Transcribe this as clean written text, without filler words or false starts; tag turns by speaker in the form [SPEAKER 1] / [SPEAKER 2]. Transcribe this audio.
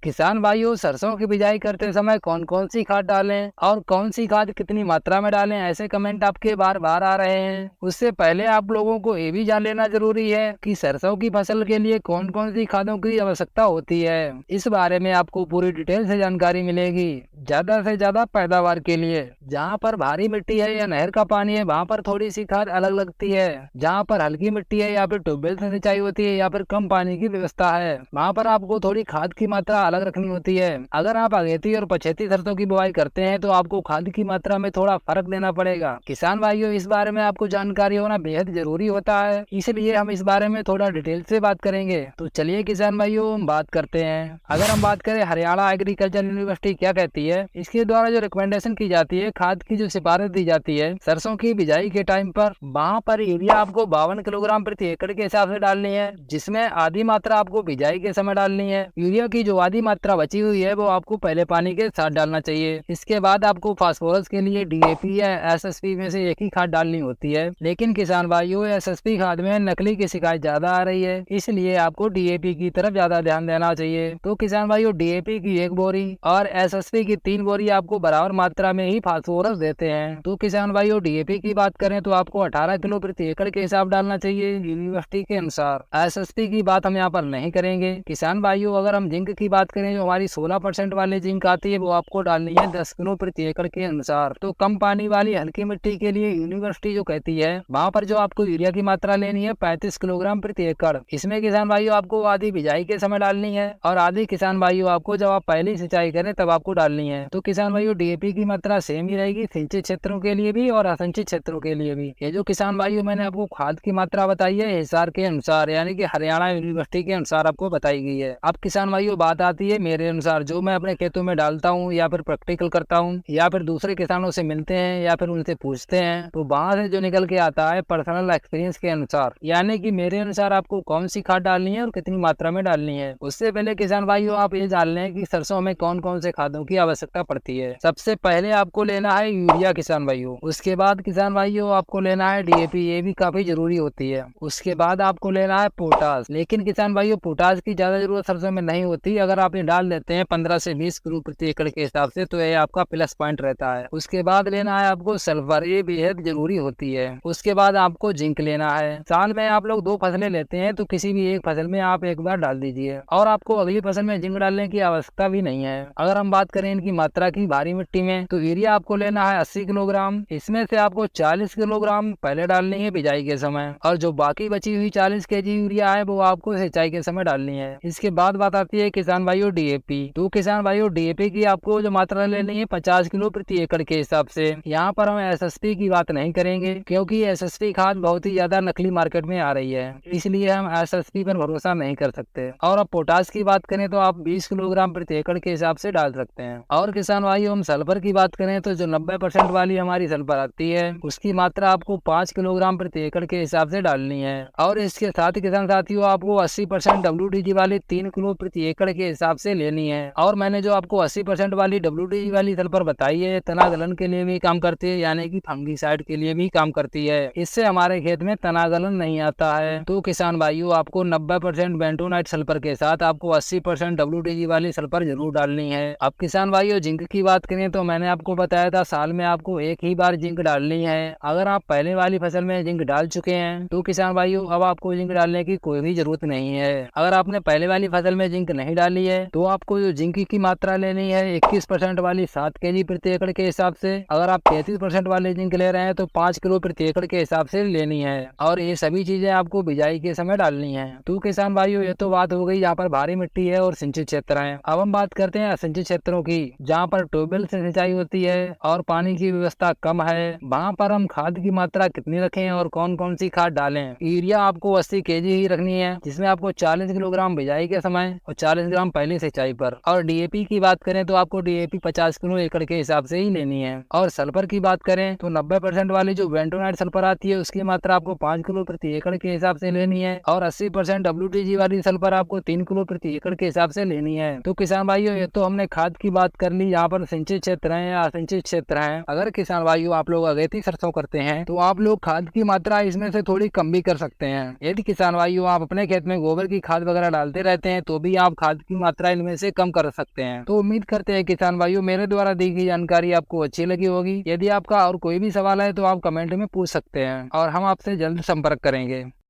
[SPEAKER 1] किसान भाइयों, सरसों की बिजाई करते समय कौन कौन सी खाद डालें और कौन सी खाद कितनी मात्रा में डालें, ऐसे कमेंट आपके बार बार आ रहे हैं। उससे पहले आप लोगों को ये भी जान लेना जरूरी है कि सरसों की फसल के लिए कौन कौन सी खादों की आवश्यकता होती है। इस बारे में आपको पूरी डिटेल से जानकारी मिलेगी। ज्यादा से ज्यादा पैदावार के लिए जहाँ पर भारी मिट्टी है या नहर का पानी है, वहाँ पर थोड़ी सी खाद अलग लगती है। जहाँ पर हल्की मिट्टी है या फिर ट्यूबवेल से सिंचाई होती है या फिर कम पानी की व्यवस्था है, वहाँ पर आपको थोड़ी खाद की मात्रा अलग रखनी होती है। अगर आप अगेती और पछेती सरसों की बुआई करते हैं तो आपको खाद की मात्रा में थोड़ा फर्क देना पड़ेगा। किसान भाइयों, इस बारे में आपको जानकारी होना बेहद जरूरी होता है, इसलिए हम इस बारे में थोड़ा डिटेल से बात करेंगे। तो चलिए किसान भाइयों, हम बात करते हैं। अगर हम बात करें हरियाणा एग्रीकल्चर यूनिवर्सिटी क्या कहती है, इसके द्वारा जो रिकमेंडेशन की जाती है, खाद की जो सिफारिश दी जाती है सरसों की बिजाई के टाइम पर, वहाँ पर यूरिया आपको 52 किलोग्राम प्रति एकड़ के हिसाब से डालनी है, जिसमें आधी मात्रा आपको बिजाई के समय डालनी है। यूरिया की जो आधी मात्रा बची हुई है वो आपको पहले पानी के साथ डालना चाहिए। इसके बाद आपको फास्फोरस के लिए डीएपी या एसएसपी में से एक ही खाद डालनी होती है। लेकिन किसान भाइयों, एसएसपी खाद में नकली की शिकायत ज्यादा आ रही है, इसलिए आपको डीएपी की तरफ ज्यादा ध्यान देना चाहिए। तो किसान भाइयों, डीएपी की 1 बोरी और एसएसपी की 3 बोरी आपको बराबर मात्रा में ही फास्फोरस देते हैं। तो किसान भाइयों, डीएपी की बात करें तो आपको 18 किलो प्रति एकड़ के हिसाब डालना चाहिए यूनिवर्सिटी के अनुसार। एसएसपी की बात हम यहाँ पर नहीं करेंगे। किसान भाइयों, अगर हम जिंक की बात करें, जो हमारी 16% वाली जिंक आती है, वो आपको डालनी है 10 किलो प्रति एकड़ के अनुसार। तो कम पानी वाली हल्की मिट्टी के लिए यूनिवर्सिटी जो कहती है, वहाँ पर जो आपको यूरिया की मात्रा लेनी है 35 किलोग्राम प्रति एकड़। इसमें किसान भाइयों आपको आधी बिजाई के समय डालनी है और आधी किसान भाइयों आपको जब आप पहली सिंचाई करें तब आपको डालनी है। तो किसान भाइयों, डीएपी की मात्रा सेम ही रहेगी सिंचित क्षेत्रों के लिए भी और असिंचित क्षेत्रों के लिए भी। ये जो किसान भाइयों मैंने आपको खाद की मात्रा बताई है हिसार के अनुसार, यानी कि हरियाणा यूनिवर्सिटी के अनुसार आपको बताई गई है। अब किसान भाइयों, बात आती है मेरे अनुसार, जो मैं अपने खेतों में डालता हूँ या फिर प्रैक्टिकल करता हूँ या फिर दूसरे किसानों से मिलते हैं या फिर उनसे पूछते हैं, तो वहाँ से जो निकल के आता है पर्सनल एक्सपीरियंस के अनुसार, यानी कि मेरे अनुसार आपको कौन सी खाद डालनी है और कितनी मात्रा में डालनी है। उससे पहले किसान भाइयों, आप ये जान लें कि सरसों में कौन कौन से खादों की आवश्यकता पड़ती है। सबसे पहले आपको लेना है यूरिया किसान भाइयों। उसके बाद किसान भाइयों आपको लेना है डीएपी, ये भी काफी जरूरी होती है। उसके बाद आपको लेना है पोटास। लेकिन किसान भाइयों, पोटास की ज्यादा जरूरत सरसों में नहीं होती। अगर आप ये डाल देते हैं 15 से 20 किलो प्रति एकड़ के हिसाब से, तो ये आपका प्लस पॉइंट रहता है। उसके बाद लेना है आपको सल्फर, ये बेहद जरूरी होती है। उसके बाद आपको जिंक लेना है। साल में आप लोग 2 फसलें लेते हैं तो किसी भी एक फसल में आप एक बार डाल दीजिए और आपको अगली फसल में जिंक डालने की आवश्यकता भी नहीं है। अगर हम बात करें इनकी मात्रा की भारी मिट्टी में, तो यूरिया आपको लेना है 80 किलोग्राम। इसमें से आपको 40 किलोग्राम पहले डालनी है बिजाई के समय, और जो बाकी बची हुई 40 केजी यूरिया है वो आपको सिंचाई के समय डालनी है। इसके बाद बात आती है किसान भाइयों डीएपी। तो किसान भाइयों, डीएपी की आपको जो मात्रा लेनी है 50 किलो प्रति एकड़ के हिसाब से। यहाँ पर हम एसएसपी की बात नहीं करेंगे, क्योंकि एसएसपी खाद बहुत ही ज्यादा नकली मार्केट में आ रही है, इसलिए हम एसएसपी पर भरोसा नहीं कर सकते। और अब पोटास की बात करें तो आप 20 किलोग्राम प्रति एकड़ के हिसाब से डाल सकते हैं। और किसान भाइयों, हम सल्फर की बात करें तो जो 90% वाली हमारी सल्फर आती है, उसकी मात्रा आपको 5 किलोग्राम प्रति एकड़ के हिसाब से डालनी है। और इसके साथ किसान साथियों, आपको 80% WDG वाली 3 किलो प्रति एकड़ के हिसाब से लेनी है। और मैंने जो आपको 80% वाली WDG वाली सल्फर बताई है, तना गलन के लिए भी काम करती है, यानी कि फंगीसाइड के लिए भी काम करती है। इससे हमारे खेत में तना गलन नहीं आता है। तो किसान भाइयों, आपको 90% बेंटोनाइट सल्फर के साथ आपको 80% WDG वाली सल्फर जरूर डालनी है। अब किसान भाइयों, जिंक की बात करें तो मैंने आपको बताया था साल में आपको एक ही बार जिंक डालनी है। अगर आप पहले वाली फसल में जिंक डाल चुके हैं तो किसान भाइयों, अब आपको जिंक डालने की कोई भी जरूरत नहीं है। अगर आपने पहले वाली फसल में जिंक नहीं डाली है तो आपको जो जिंक की मात्रा लेनी है 21% वाली 7 केजी प्रति एकड़ के हिसाब से। अगर आप 33% वाले जिंक ले रहे हैं तो 5 किलो प्रति एकड़ के हिसाब से लेनी है। और ये सभी चीजें आपको बिजाई के समय डालनी है। तो किसान भाइयों, ये तो बात हो गई जहाँ पर भारी मिट्टी है और सिंचित क्षेत्र है। अब हम बात करते हैं असिंचित क्षेत्रों की, जहाँ पर ट्यूबवेल से सिंचाई होती है और पानी की व्यवस्था कम है। वहाँ पर हम खाद की मात्रा कितनी रखें और कौन कौन सी खाद डालें। यूरिया आपको 80 केजी ही रखनी है, जिसमें आपको 40 किलोग्राम बिजाई के समय और 40 ग्राम पहली सिंचाई पर। और डीएपी की बात करें तो आपको डीएपी 50 किलो एकड़ के हिसाब से ही लेनी है। और सल्फर की बात करें तो 90% वाली जो बेंटोनाइट सल्फर आती है, उसकी मात्रा आपको 5 किलो प्रति एकड़ के हिसाब से लेनी है। और 80% WDG वाली सल्फर आपको 3 किलो प्रति एकड़ के हिसाब से लेनी है। तो किसान भाइयों, ये तो हमने खाद की बात कर ली, यहाँ पर सिंचित क्षेत्र है या असिंचित क्षेत्र है। अगर किसान भाइयों आप लोग अगेती सरसों करते हैं तो आप लोग खाद की मात्रा इसमें से थोड़ी कम भी कर सकते हैं। यदि किसान भाइयों आप अपने खेत में गोबर की खाद वगैरह डालते रहते हैं तो भी आप खाद की मात्रा मात्रा इनमें से कम कर सकते हैं। तो उम्मीद करते हैं किसान भाइयों मेरे द्वारा दी गई जानकारी आपको अच्छी लगी होगी। यदि आपका और कोई भी सवाल है तो आप कमेंट में पूछ सकते हैं और हम आपसे जल्द संपर्क करेंगे।